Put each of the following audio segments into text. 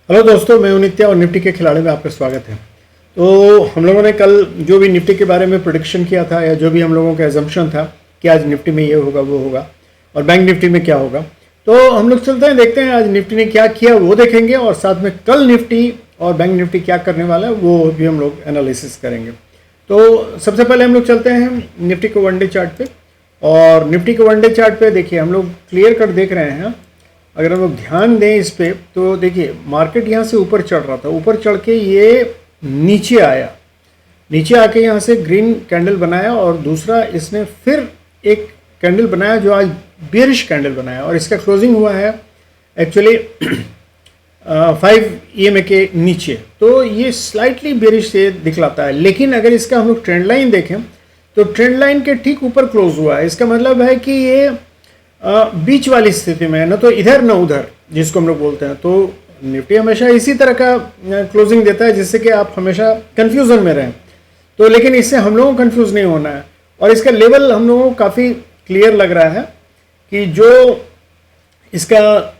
Hello दोस्तों, मैं हूं नित्या और निफ्टी के खिलाड़ी में आपका स्वागत है। तो हम लोगों ने कल जो भी निफ्टी के बारे में प्रेडिक्शन किया था या जो भी हम लोगों का एजम्पशन था कि आज निफ्टी में ये होगा वो होगा और बैंक निफ्टी में क्या होगा, तो हम लोग चलते हैं देखते हैं आज निफ्टी ने क्या किया वो देखेंगे और साथ में कल निफ्टी और बैंक निफ्टी क्या करने वाला है वो भी हम लोग एनालिसिस करेंगे। तो सबसे पहले हम लोग चलते हैं निफ्टी के वन डे चार्ट पे। और निफ्टी के वन डे चार्ट पे देखिए हम लोग क्लियर कट देख रहे हैं। अगर हम लोग ध्यान दें इस पे तो देखिए मार्केट यहाँ से ऊपर चढ़ रहा था, ऊपर चढ़ के ये नीचे आया, नीचे आके यहाँ से ग्रीन कैंडल बनाया और दूसरा इसने फिर एक कैंडल बनाया जो आज बेरिश कैंडल बनाया और इसका क्लोजिंग हुआ है एक्चुअली 5 EMA के नीचे। तो ये स्लाइटली बेरिश से दिखलाता है, लेकिन अगर इसका हम लोग ट्रेंड लाइन देखें तो ट्रेंड लाइन के ठीक ऊपर क्लोज हुआ है। इसका मतलब है कि ये बीच वाली स्थिति में है, ना तो इधर ना उधर जिसको हम लोग बोलते हैं। तो निफ्टी हमेशा इसी तरह का क्लोजिंग देता है जिससे कि आप हमेशा कंफ्यूजन में रहें। तो लेकिन इससे हम लोगों को कंफ्यूज नहीं होना है और इसका लेवल हम लोगों को काफ़ी क्लियर लग रहा है कि जो इसका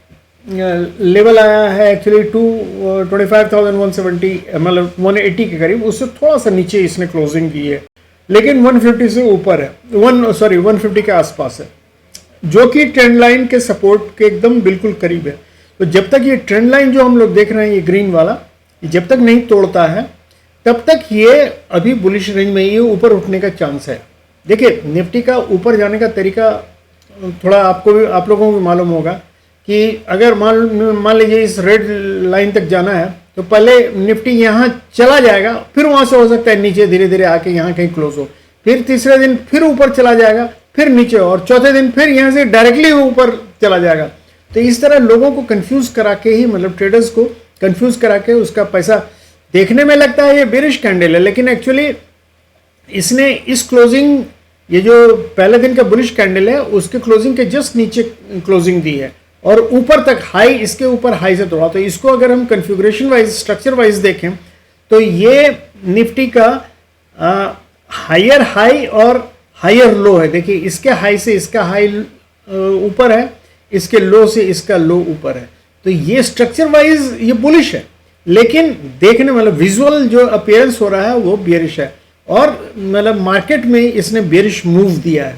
लेवल आया है एक्चुअली 25,170 मतलब 180 के करीब, उससे थोड़ा सा नीचे इसने क्लोजिंग की है, लेकिन 150 से ऊपर है, 150 के आसपास है, जो कि ट्रेंड लाइन के सपोर्ट के एकदम बिल्कुल करीब है। तो जब तक ये ट्रेंड लाइन जो हम लोग देख रहे हैं ये ग्रीन वाला, जब तक नहीं तोड़ता है तब तक ये अभी बुलिश रेंज में ये ऊपर उठने का चांस है। देखिए निफ्टी का ऊपर जाने का तरीका थोड़ा आपको भी आप लोगों को भी मालूम होगा कि अगर मान लीजिए इस रेड लाइन तक जाना है तो पहले निफ्टी यहाँ चला जाएगा, फिर वहाँ से हो सकता है नीचे धीरे धीरे आके यहाँ कहीं क्लोज हो, फिर तीसरे दिन फिर ऊपर चला जाएगा, फिर नीचे, और चौथे दिन फिर यहाँ से डायरेक्टली ऊपर चला जाएगा। तो इस तरह लोगों को कंफ्यूज करा के ही, मतलब ट्रेडर्स को कंफ्यूज करा के उसका पैसा, देखने में लगता है ये बेरिश कैंडल है, लेकिन एक्चुअली इसने इस क्लोजिंग, ये जो पहले दिन का बुलिश कैंडल है उसके क्लोजिंग के जस्ट नीचे क्लोजिंग दी है और ऊपर तक हाई, इसके ऊपर हाई से तोड़ा। तो इसको अगर हम कन्फिग्रेशन वाइज, स्ट्रक्चर वाइज देखें तो ये निफ्टी का हायर हाई और हायर लो है। देखिए इसके हाई से इसका हाई ऊपर है, इसके लो से इसका लो ऊपर है। तो ये स्ट्रक्चर वाइज ये बुलिश है, लेकिन देखने मतलब विजुअल जो अपीयरेंस हो रहा है वो बेरिश है और मतलब मार्केट में इसने बेरिश मूव दिया है।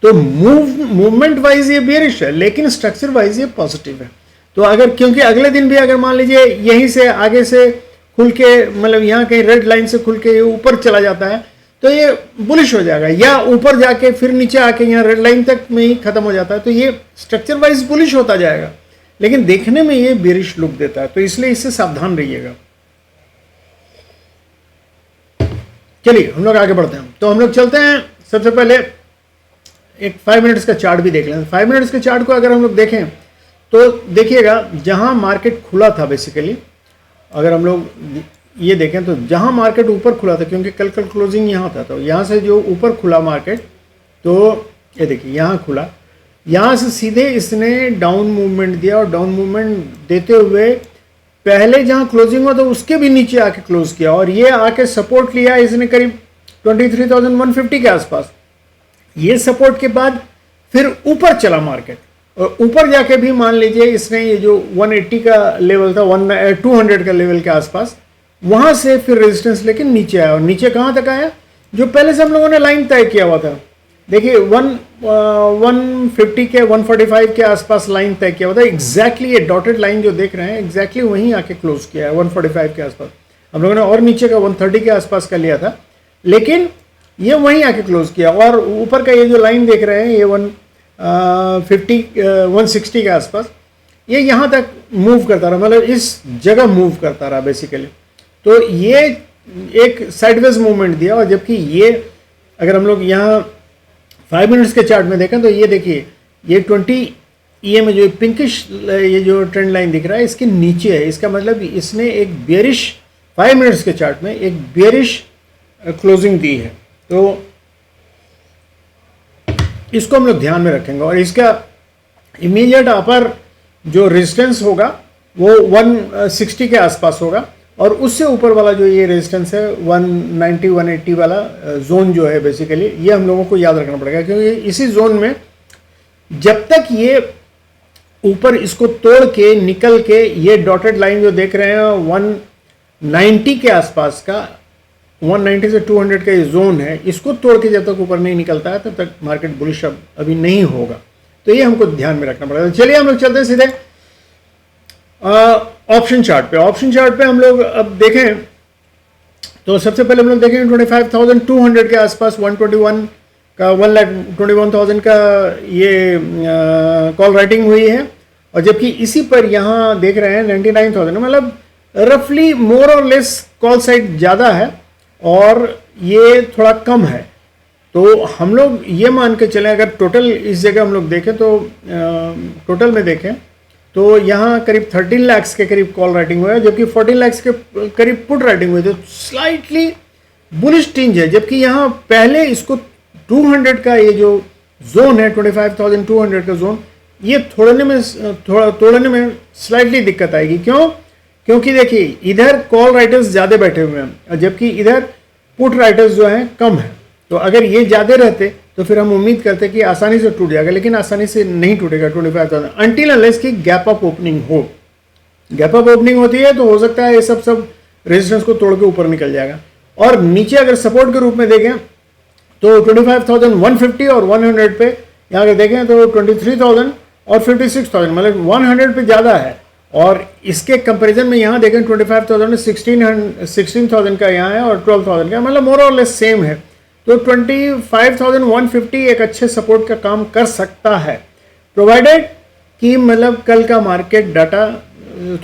तो मूवमेंट वाइज ये बेरिश है, लेकिन स्ट्रक्चर वाइज ये पॉजिटिव है। तो अगर, क्योंकि अगले दिन भी अगर मान लीजिए यहीं से आगे से खुल के, मतलब यहाँ कहीं रेड लाइन से खुल के ये ऊपर चला जाता है तो ये बुलिश हो जाएगा, या ऊपर जाके फिर नीचे आके यहाँ रेड लाइन तक में ही खत्म हो जाता है तो ये स्ट्रक्चर वाइज बुलिश होता जाएगा, लेकिन देखने में ये बेरिश लुक देता है। तो इसलिए इससे सावधान रहिएगा। चलिए हम लोग आगे बढ़ते हैं। तो हम लोग चलते हैं, सबसे पहले एक 5 मिनट्स का चार्ट भी देख लें। 5 मिनट्स के चार्ट को अगर हम लोग देखें तो देखिएगा जहां मार्केट खुला था, बेसिकली अगर हम लोग ये देखें तो जहां मार्केट ऊपर खुला था, क्योंकि कल क्लोजिंग यहाँ था, तो यहाँ से जो ऊपर खुला मार्केट, तो ये देखिए यहाँ खुला, यहाँ से सीधे इसने डाउन मूवमेंट दिया और डाउन मूवमेंट देते हुए पहले जहाँ क्लोजिंग हुआ तो उसके भी नीचे आके क्लोज किया और ये आके सपोर्ट लिया इसने करीब 23,150 के आसपास। ये सपोर्ट के बाद फिर ऊपर चला मार्केट और ऊपर जाके भी मान लीजिए इसने ये जो 180 का लेवल था, 200 का लेवल के आसपास, वहां से फिर रेजिस्टेंस लेके नीचे आया और नीचे कहां तक आया, जो पहले से हम लोगों ने लाइन तय किया हुआ था। देखिए 150 के 145 के आसपास लाइन तय किया हुआ था, एग्जैक्टली ये डॉटेड लाइन जो देख रहे हैं एग्जैक्टली वहीं आके क्लोज किया है 145 के आसपास। हम लोगों ने और नीचे का 130 के आसपास का लिया था, लेकिन ये वहीं आके क्लोज किया। और ऊपर का ये जो लाइन देख रहे हैं ये 160 के आसपास, ये यहाँ तक मूव करता रहा, मतलब इस जगह मूव करता रहा बेसिकली। तो ये एक साइडवेज मूवमेंट दिया और जबकि ये अगर हम लोग यहाँ 5 मिनट्स के चार्ट में देखें तो ये देखिए ये 20 EMA जो पिंकिश ये जो ट्रेंड लाइन दिख रहा है इसके नीचे है। इसका मतलब इसने एक बेरिश 5 मिनट्स के चार्ट में एक बेरिश क्लोजिंग दी है। तो इसको हम लोग ध्यान में रखेंगे और इसका इमीडिएट अपर जो रेजिस्टेंस होगा वो 160 के आसपास होगा और उससे ऊपर वाला जो ये रेजिस्टेंस है 190 180 वाला जोन जो है बेसिकली, ये हम लोगों को याद रखना पड़ेगा, क्योंकि इसी जोन में जब तक ये ऊपर इसको तोड़ के निकल के ये डॉटेड लाइन जो देख रहे हैं 190 के आसपास का, 190 से 200 का ये जोन है, इसको तोड़ के जब तक ऊपर नहीं निकलता है तब तक मार्केट बुलिश अभी नहीं होगा। तो ये हमको ध्यान में रखना पड़ेगा। चलिए हम लोग चलते हैं सीधे ऑप्शन चार्ट पे। ऑप्शन चार्ट पे हम लोग अब देखें तो सबसे पहले हम लोग देखें 25,200 के आसपास 121 का 1,21,000 का ये कॉल राइटिंग हुई है, और जबकि इसी पर यहाँ देख रहे हैं 99,000, मतलब रफली मोर और लेस कॉल साइड ज़्यादा है और ये थोड़ा कम है। तो हम लोग ये मान के चलें, अगर टोटल इस जगह हम लोग देखें तो टोटल में देखें तो यहाँ करीब 13 लाख के करीब कॉल राइटिंग हुआ है, जबकि 14 लाख के करीब पुट राइटिंग हुई। तो स्लाइटली बुलिश टिंज है, जबकि यहाँ पहले इसको 200 का ये जो जोन है 25,200 का जोन, ये तोड़ने में स्लाइटली दिक्कत आएगी। क्यों? क्योंकि देखिए इधर कॉल राइटर्स ज़्यादा बैठे हुए हैं, जबकि इधर पुट राइटर्स जो हैं कम है। तो अगर ये ज़्यादा रहते तो फिर हम उम्मीद करते कि आसानी से टूट जाएगा, लेकिन आसानी से नहीं टूटेगा 25,000 अनटिल अनलेस की गैप अप ओपनिंग हो। गैप अप ओपनिंग होती है तो हो सकता है ये सब रेजिस्टेंस को तोड़ के ऊपर निकल जाएगा। और नीचे अगर सपोर्ट के रूप में देखें तो 25,150 और 100 पे यहाँ अगर देखें तो 23,000 और 56,000, मतलब 100 पे ज़्यादा है। और इसके कंपैरिजन में यहाँ देखें 25,000 में 16,000 का यहाँ है और 12,000 का, मतलब मोर और लेस सेम है। तो 25,150 एक अच्छे सपोर्ट का काम कर सकता है, प्रोवाइडेड कि मतलब कल का मार्केट डाटा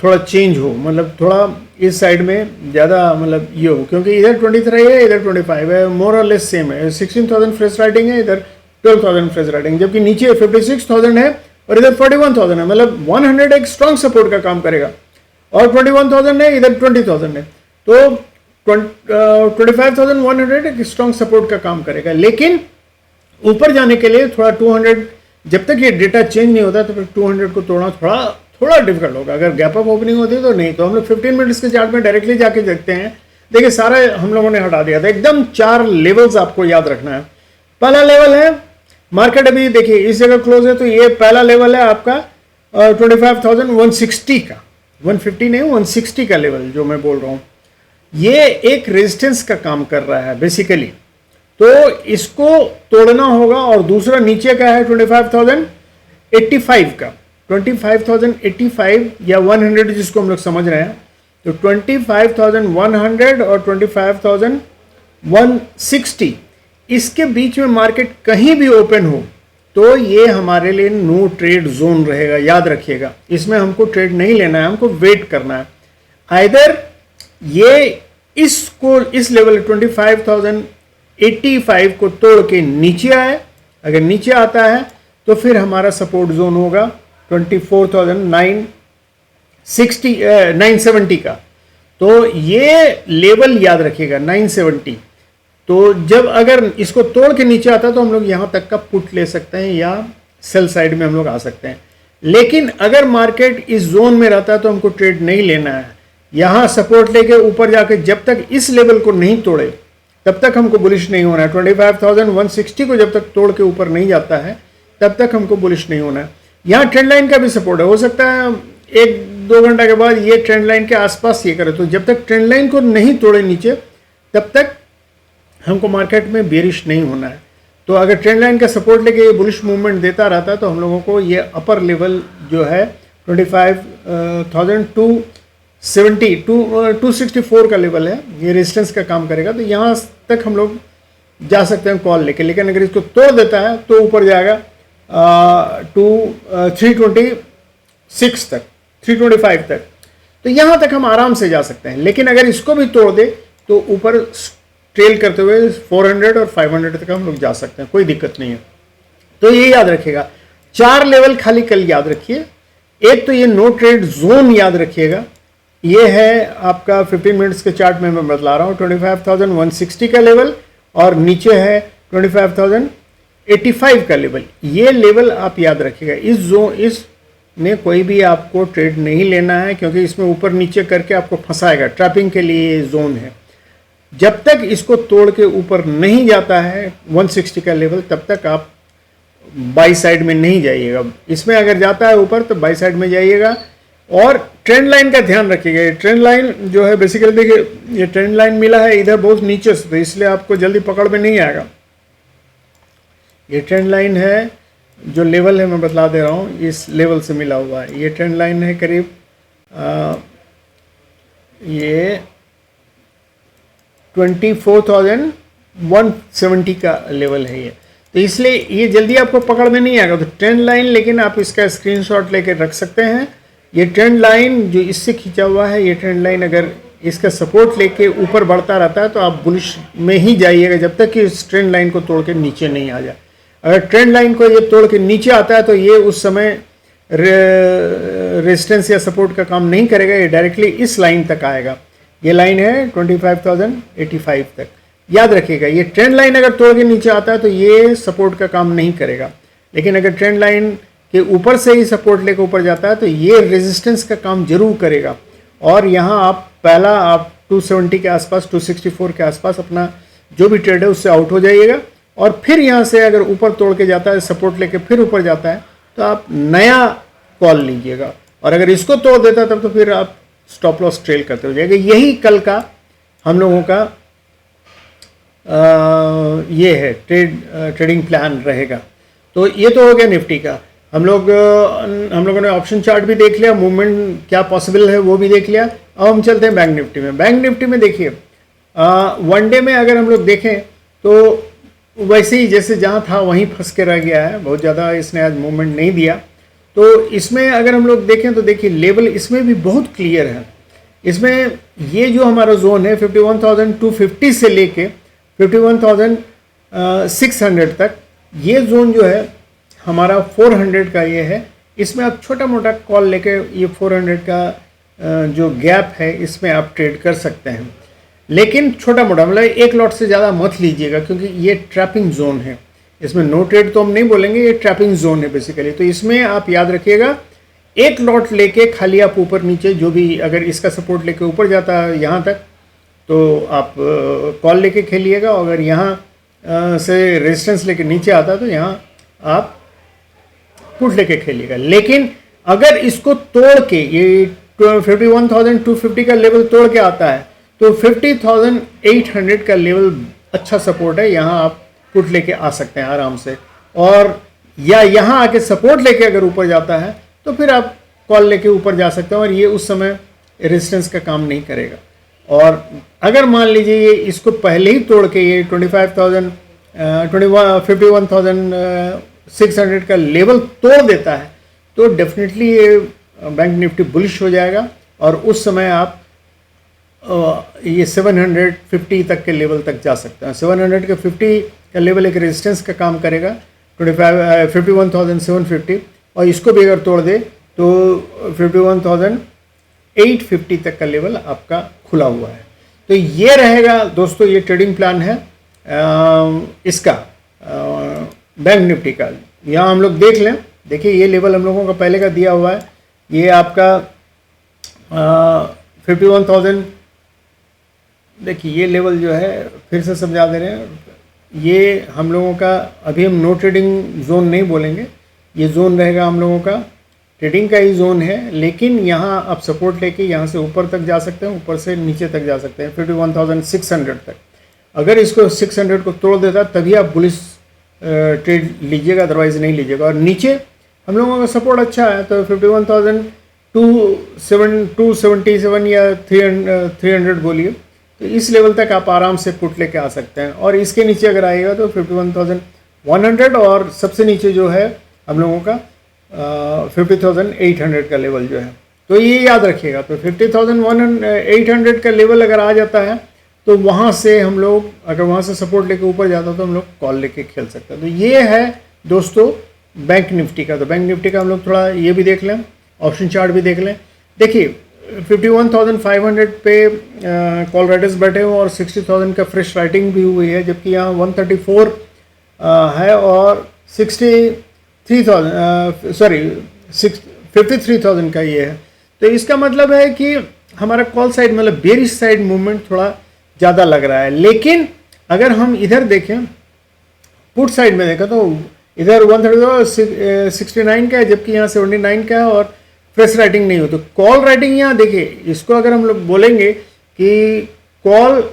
थोड़ा चेंज हो, मतलब थोड़ा इस साइड में ज़्यादा मतलब ये हो, क्योंकि इधर 23 है इधर 25 है, मोर और लेस सेम है। 16,000 फ्रेश राइटिंग है, इधर 12,000 फ्रेश राइटिंग, जबकि नीचे 56,000 है और इधर 41,000 है, मतलब 100 एक स्ट्रॉन्ग सपोर्ट का काम करेगा और 21,000 है, इधर 20,000 है। तो 25,100 एक स्ट्रॉन्ग सपोर्ट का काम करेगा। लेकिन ऊपर जाने के लिए थोड़ा 200, जब तक ये डेटा चेंज नहीं होता तो फिर 200 को तोड़ना थोड़ा डिफिकल्ट होगा। अगर गैप अप ओपनिंग होती है तो नहीं। तो हम लोग 15 मिनट्स के चार्ट में डायरेक्टली जाके देखते हैं। देखिए सारा हम लोगों ने हटा दिया था, एकदम 4 लेवल्स आपको याद रखना है। पहला लेवल है मार्केट, अभी देखिए इस जगह क्लोज है तो ये पहला लेवल है आपका 25,160 का, 150 नहीं 160 का लेवल जो मैं बोल रहा हूँ। ये एक रेजिस्टेंस का काम कर रहा है बेसिकली, तो इसको तोड़ना होगा। और दूसरा नीचे का है 25,085 का, 25,085 या 100 जिसको हम लोग समझ रहे हैं। तो 25,100 और 25,160 इसके बीच में मार्केट कहीं भी ओपन हो तो ये हमारे लिए नो ट्रेड जोन रहेगा, याद रखिएगा। इसमें हमको ट्रेड नहीं लेना है, हमको वेट करना है। आइदर ये इस लेवल 25,085 को तोड़ के नीचे आए, अगर नीचे आता है तो फिर हमारा सपोर्ट जोन होगा 24,970 का। तो ये लेवल याद रखिएगा 970। तो जब अगर इसको तोड़ के नीचे आता तो हम लोग यहाँ तक का पुट ले सकते हैं या सेल साइड में हम लोग आ सकते हैं। लेकिन अगर मार्केट इस जोन में रहता है तो हमको ट्रेड नहीं लेना है। यहाँ सपोर्ट लेके ऊपर जाके जब तक इस लेवल को नहीं तोड़े तब तक हमको बुलिश नहीं होना है। 25,160 को जब तक तोड़ के ऊपर नहीं जाता है तब तक हमको बुलिश नहीं होना है। यहाँ ट्रेंड लाइन का भी सपोर्ट है, हो सकता है 1-2 घंटा के बाद ये ट्रेंड लाइन के आसपास ये करे। तो जब तक ट्रेंड लाइन को नहीं तोड़े नीचे तब तक हमको मार्केट में बेरिश नहीं होना है। तो अगर ट्रेंड लाइन का सपोर्ट लेके ये बुलिश मूवमेंट देता रहता है तो हम लोगों को ये अपर लेवल जो है 25,264 का लेवल है, ये रेजिस्टेंस का काम करेगा। तो यहाँ तक हम लोग जा सकते हैं कॉल लेके। लेकिन अगर इसको तोड़ देता है तो ऊपर जाएगा 326 तक, 325 तक। तो यहाँ तक हम आराम से जा सकते हैं। लेकिन अगर इसको भी तोड़ दे तो ऊपर ट्रेल करते हुए 400 और 500 तक हम लोग जा सकते हैं, कोई दिक्कत नहीं है। तो ये याद रखिएगा, 4 लेवल खाली कल याद रखिए। एक तो ये नो ट्रेड जोन याद रखिएगा, ये है आपका 15 मिनट्स के चार्ट में मैं बतला रहा हूँ 25,160 का लेवल और नीचे है 25,085 का लेवल। ये लेवल आप याद रखिएगा। इसमें कोई भी आपको ट्रेड नहीं लेना है क्योंकि इसमें ऊपर नीचे करके आपको फंसाएगा, ट्रैपिंग के लिए ये जोन है। जब तक इसको तोड़ के ऊपर नहीं जाता है 160 का लेवल तब तक आप बाई साइड में नहीं जाइएगा। इसमें अगर जाता है ऊपर तो बाई साइड में जाइएगा। और ट्रेंड लाइन का ध्यान रखिएगा। ये ट्रेंड लाइन जो है बेसिकली देखिए ये ट्रेंड लाइन मिला है इधर बहुत नीचे से, तो इसलिए आपको जल्दी पकड़ में नहीं आएगा। ये ट्रेंड लाइन है, जो लेवल है मैं बतला दे रहा हूँ, इस लेवल से मिला हुआ है। ये ट्रेंड लाइन है करीब ये 24,170 का लेवल है ये, तो इसलिए ये जल्दी आपको पकड़ में नहीं आएगा। तो ट्रेंड लाइन, लेकिन आप इसका स्क्रीनशॉट लेके रख सकते हैं। ये ट्रेंड लाइन जो इससे खींचा हुआ है, ये ट्रेंड लाइन अगर इसका सपोर्ट लेके ऊपर बढ़ता रहता है तो आप बुलिश में ही जाइएगा जब तक कि इस ट्रेंड लाइन को तोड़ के नीचे नहीं आ जाए। अगर ट्रेंड लाइन को ये तोड़ के नीचे आता है तो ये उस समय रेजिस्टेंस या सपोर्ट का काम नहीं करेगा, ये डायरेक्टली इस लाइन तक आएगा। ये लाइन है 25,085 तक, याद रखिएगा। ये ट्रेंड लाइन अगर तोड़ के नीचे आता है तो ये सपोर्ट का काम नहीं करेगा, लेकिन अगर ट्रेंड लाइन के ऊपर से ही सपोर्ट लेकर ऊपर जाता है तो ये रेजिस्टेंस का काम जरूर करेगा। और यहाँ आप पहला आप 270 के आसपास, 264 के आसपास अपना जो भी ट्रेड है उससे आउट हो जाइएगा। और फिर यहाँ से अगर ऊपर तोड़ के जाता है, सपोर्ट लेके फिर ऊपर जाता है, तो आप नया कॉल लीजिएगा। और अगर इसको तोड़ देता तब तो फिर आप स्टॉप लॉस ट्रेल करते हो जाएगा। यही कल का हम लोगों का ये है ट्रेडिंग प्लान रहेगा। तो ये तो हो गया निफ्टी का। हम लोगों ने ऑप्शन चार्ट भी देख लिया, मूवमेंट क्या पॉसिबल है वो भी देख लिया। अब हम चलते हैं बैंक निफ्टी में। बैंक निफ्टी में देखिए वन डे में अगर हम लोग देखें तो वैसे ही जैसे जहाँ था वहीं फंस के रह गया है, बहुत ज़्यादा इसने आज मूवमेंट नहीं दिया। तो इसमें अगर हम लोग देखें तो देखिए लेवल इसमें भी बहुत क्लियर है। इसमें ये जो हमारा जोन है 51,250 से लेके 51,600 तक, ये जोन जो है हमारा 400 का ये है। इसमें आप छोटा मोटा कॉल लेके ये 400 का जो गैप है इसमें आप ट्रेड कर सकते हैं, लेकिन छोटा मोटा, मतलब एक लॉट से ज़्यादा मत लीजिएगा क्योंकि ये ट्रैपिंग जोन है। इसमें नो ट्रेड तो हम नहीं बोलेंगे, ये ट्रैपिंग जोन है बेसिकली। तो इसमें आप याद रखिएगा एक लॉट लेके खाली आप ऊपर नीचे जो भी, अगर इसका सपोर्ट लेके ऊपर जाता है यहाँ तक तो आप कॉल लेके खेलिएगा, और अगर यहाँ से रेजिस्टेंस लेके नीचे आता है तो यहाँ आप पुट लेके खेलिएगा। लेकिन अगर इसको तोड़ के ये 51,250 का लेवल तोड़ के आता है तो 50,800 का लेवल अच्छा सपोर्ट है, यहाँ आप पुट लेके आ सकते हैं आराम से। और या यहाँ आके सपोर्ट लेके अगर ऊपर जाता है तो फिर आप कॉल लेके ऊपर जा सकते हैं और ये उस समय रेजिस्टेंस का काम नहीं करेगा। और अगर मान लीजिए ये इसको पहले ही तोड़ के ये 51,600 का लेवल तोड़ देता है तो डेफिनेटली ये बैंक निफ्टी बुलिश हो जाएगा और उस समय आप ये 750 तक के लेवल तक जा सकते हैं। 750 का लेवल एक रेजिस्टेंस का काम करेगा 51,750, और इसको भी अगर तोड़ दे तो 51,850 तक का लेवल आपका खुला हुआ है। तो ये रहेगा दोस्तों, ये ट्रेडिंग प्लान है इसका बैंक निफ्टी का। यहाँ हम लोग देख लें, देखिए ये लेवल हम लोगों का पहले का दिया हुआ है, ये आपका 51,000। देखिए ये लेवल जो है फिर से समझा दे रहे हैं, ये हम लोगों का अभी हम नो ट्रेडिंग जोन नहीं बोलेंगे, ये जोन रहेगा हम लोगों का ट्रेडिंग का ही जोन है। लेकिन यहाँ आप सपोर्ट लेके यहाँ से ऊपर तक जा सकते हैं, ऊपर से नीचे तक जा सकते हैं 51,600 तक। अगर इसको 600 को तोड़ देता तभी आप बुलिश ट्रेड लीजिएगा, अदरवाइज नहीं लीजिएगा। और नीचे हम लोगों का सपोर्ट अच्छा है तो 51,277 या 300 बोलिए, तो इस लेवल तक आप आराम से पुट लेके आ सकते हैं। और इसके नीचे अगर आएगा तो 51,100, और सबसे नीचे जो है हम लोगों का 50,800 का लेवल जो है, तो ये याद रखिएगा। तो 50,800 का लेवल अगर आ जाता है तो वहाँ से हम लोग, अगर वहाँ से सपोर्ट लेके ऊपर जाता तो हम लोग कॉल लेके खेल सकते हैं। तो ये है दोस्तों बैंक निफ्टी का। तो बैंक निफ्टी का हम लोग थोड़ा ये भी देख लें, ऑप्शन चार्ट भी देख लें। देखिए 51,500 पे कॉल राइटर्स बैठे हुए और 60,000 का फ्रेश राइटिंग भी हुई है, जबकि यहाँ 134 है और 53,000 का ये है। तो इसका मतलब है कि हमारा कॉल साइड, मतलब बेरिश साइड मूवमेंट थोड़ा ज़्यादा लग रहा है। लेकिन अगर हम इधर देखें पुट साइड में देखें तो इधर 169 का है, जबकि यहाँ 79 का है और फ्रेश राइटिंग नहीं हो। तो कॉल राइटिंग यहाँ देखिए, इसको अगर हम लोग बोलेंगे कि कॉल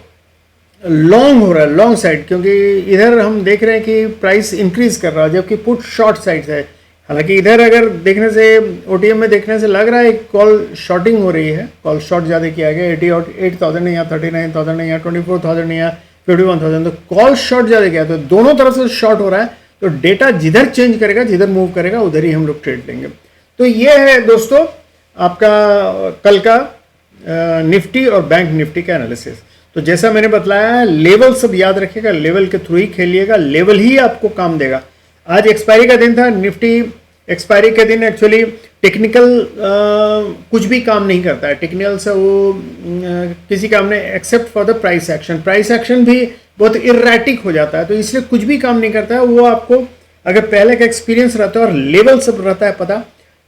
लॉन्ग हो रहा है, लॉन्ग साइड, क्योंकि इधर हम देख रहे हैं कि प्राइस इंक्रीज कर रहा है, जबकि पुट शॉर्ट साइड है। हालांकि इधर अगर देखने से, ओटीएम में देखने से लग रहा है कॉल शॉर्टिंग हो रही है, कॉल शॉर्ट ज़्यादा किया गया, 88,000 नहीं, या 39,000 नहीं, या 24,000 नहीं, या 51,000, तो कॉल शॉर्ट ज़्यादा किया, तो दोनों तरफ से शॉर्ट हो रहा है। तो डेटा जिधर चेंज करेगा, जिधर मूव करेगा, उधर ही हम लोग ट्रेड लेंगे। तो ये है दोस्तों आपका कल का निफ्टी और बैंक निफ्टी का एनालिसिस। तो जैसा मैंने बताया है, लेवल सब याद रखिएगा, लेवल के थ्रू ही खेलिएगा, लेवल ही आपको काम देगा। आज एक्सपायरी का दिन था, निफ्टी एक्सपायरी के दिन एक्चुअली टेक्निकल कुछ भी काम नहीं करता है, टेक्निकल से वो किसी काम ने except for the price action, price action भी बहुत इरेटिक हो जाता है, तो इसलिए कुछ भी काम नहीं करता है। वो आपको अगर पहले का एक्सपीरियंस रहता है और लेवल सब रहता है पता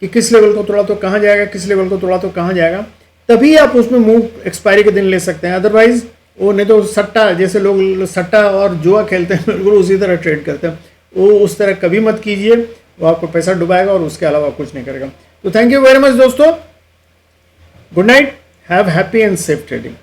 कि किस लेवल को तोड़ा तो कहाँ जाएगा, किस लेवल को तोड़ा तो कहाँ जाएगा, तभी आप उसमें मूव एक्सपायरी के दिन ले सकते हैं। अदरवाइज वो नहीं तो सट्टा, जैसे लोग सट्टा और जुआ खेलते हैं बिल्कुल उसी तरह ट्रेड करते हैं, वो उस तरह कभी मत कीजिए, वो आपको पैसा डुबाएगा और उसके अलावा कुछ नहीं करेगा। तो थैंक यू वेरी मच दोस्तों, good night, have happy and safe trading.